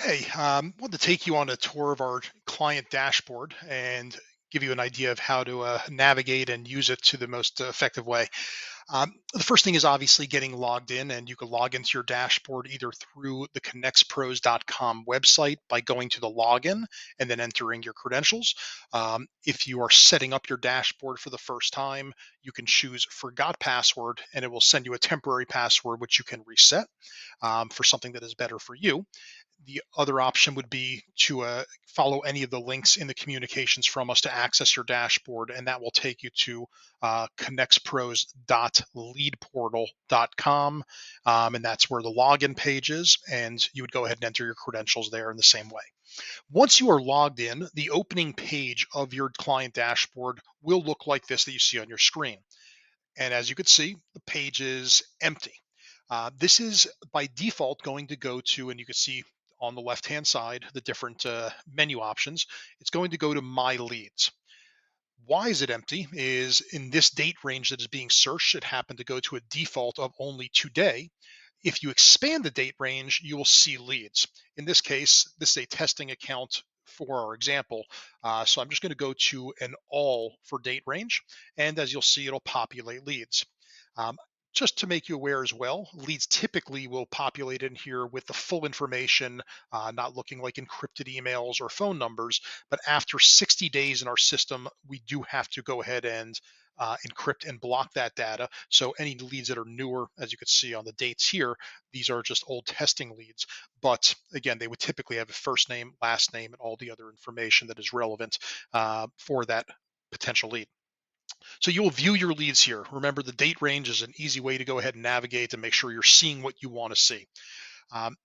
Hey, wanted to take you on a tour of our client dashboard and give you an idea of how to navigate and use it to the most effective way. The first thing is obviously getting logged in, and you can log into your dashboard either through the conXpros.com website by going to the login and then entering your credentials. If you are setting up your dashboard for the first time, you can choose forgot password, and it will send you a temporary password which you can reset for something that is better for you. The other option would be to follow any of the links in the communications from us to access your dashboard, and that will take you to conexpros.leadportal.com, and that's where the login page is, and you would go ahead and enter your credentials there in the same way. Once you are logged in, the opening page of your client dashboard will look like this that you see on your screen. And as you can see, the page is empty. This is by default going to go to, and you can see on the left hand side, the different menu options. It's going to go to My Leads. Why is it empty? Is in this date range that is being searched, it happened to go to a default of only today. If you expand the date range, you will see leads. In this case, this is a testing account for our example. So I'm just going to go to an all for date range. And as you'll see, it'll populate leads. Um, just to make you aware as well, leads typically will populate in here with the full information, not looking like encrypted emails or phone numbers. But after 60 days in our system, we do have to go ahead and encrypt and block that data. So any leads that are newer, as you can see on the dates here, these are just old testing leads. But again, they would typically have a first name, last name, and all the other information that is relevant for that potential lead. So you'll view your leads here. Remember, the date range is an easy way to go ahead and navigate and make sure you're seeing what you want to see. Um,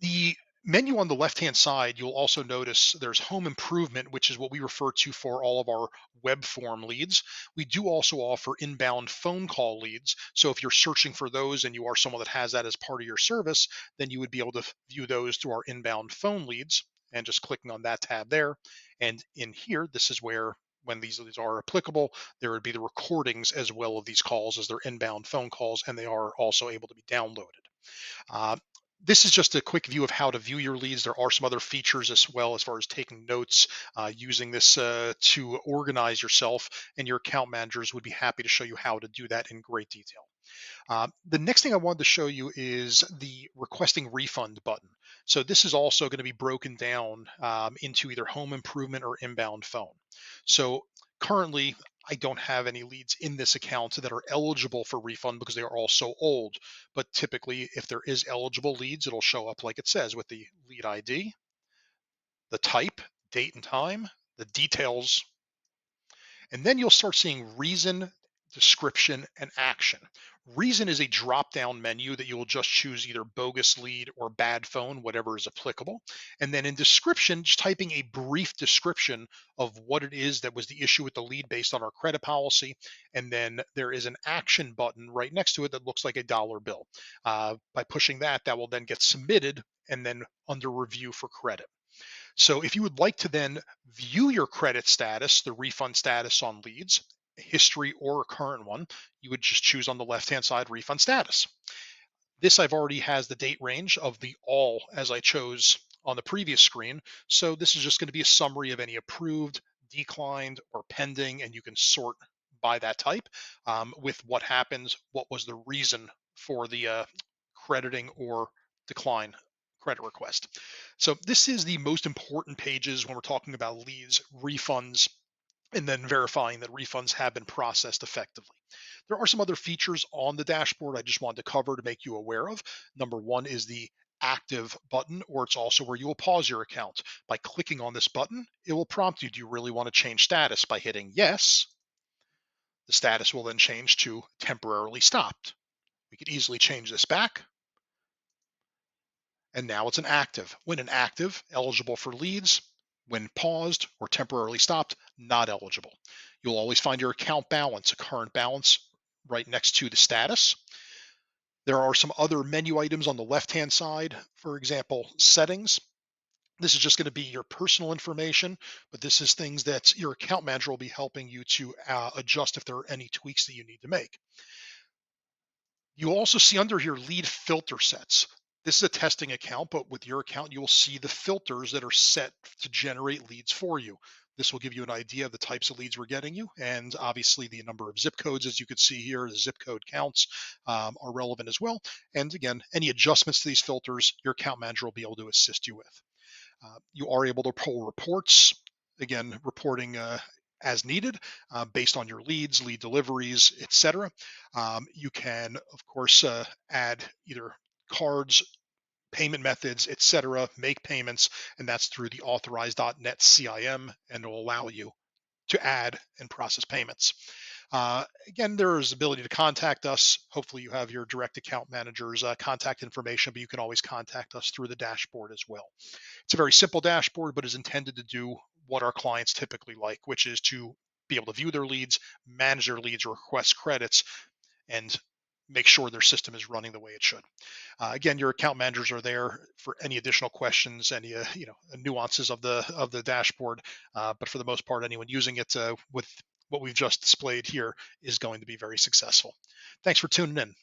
the menu on the left-hand side, you'll also notice there's home improvement, which is what we refer to for all of our web form leads. We do also offer inbound phone call leads. So if you're searching for those and you are someone that has that as part of your service, then you would be able to view those through our inbound phone leads and just clicking on that tab there. And in here, this is where when these leads are applicable, there would be the recordings as well of these calls as they're inbound phone calls, and they are also able to be downloaded. Uh, this is just a quick view of how to view your leads. There are some other features as well as far as taking notes, using this to organize yourself, and your account managers would be happy to show you how to do that in great detail. The next thing I wanted to show you is the requesting refund button. So this is also going to be broken down into either home improvement or inbound phone. So currently, I don't have any leads in this account that are eligible for refund because they are all so old. But typically, if there is eligible leads, it'll show up like it says with the lead ID, the type, date and time, the details, and then you'll start seeing reason, description, and action. Reason is a drop down menu that you will just choose either bogus lead or bad phone, whatever is applicable. And then in description, just typing a brief description of what it is that was the issue with the lead based on our credit policy. And then there is an action button right next to it that looks like a dollar bill. By pushing that, that will then get submitted and then under review for credit. So if you would like to then view your credit status, the refund status on leads, history or a current one, you would just choose on the left-hand side refund status. This I've already has the date range of the all as I chose on the previous screen. So this is just going to be a summary of any approved, declined, or pending, and you can sort by that type with what happens, what was the reason for the crediting or decline credit request. So this is the most important pages when we're talking about leads, refunds, and then verifying that refunds have been processed effectively. There are some other features on the dashboard I just wanted to cover to make you aware of. Number one is the active button, or it's also where you will pause your account. By clicking on this button, it will prompt you, do you really want to change status? By hitting yes, the status will then change to temporarily stopped. We could easily change this back, and now it's an active. When an active, eligible for leads. When paused or temporarily stopped, not eligible. You'll always find your account balance, a current balance, right next to the status. There are some other menu items on the left-hand side. For example, settings. This is just going to be your personal information, but this is things that your account manager will be helping you to adjust if there are any tweaks that you need to make. You'll also see under here lead filter sets. This is a testing account, but with your account, you will see the filters that are set to generate leads for you. This will give you an idea of the types of leads we're getting you, and obviously the number of zip codes, as you could see here, the zip code counts are relevant as well. And again, any adjustments to these filters, your account manager will be able to assist you with. You are able to pull reports, again, reporting as needed based on your leads, lead deliveries, etc. You can, of course, add either cards, payment methods, etc., make payments, and that's through the authorized.net CIM, and it will allow you to add and process payments. Again, there is ability to contact us. Hopefully, you have your direct account manager's contact information, but you can always contact us through the dashboard as well. It's a very simple dashboard, but is intended to do what our clients typically like, which is to be able to view their leads, manage their leads, request credits, and make sure their system is running the way it should. Again, your account managers are there for any additional questions, any nuances of the dashboard. But for the most part, anyone using it with what we've just displayed here is going to be very successful. Thanks for tuning in.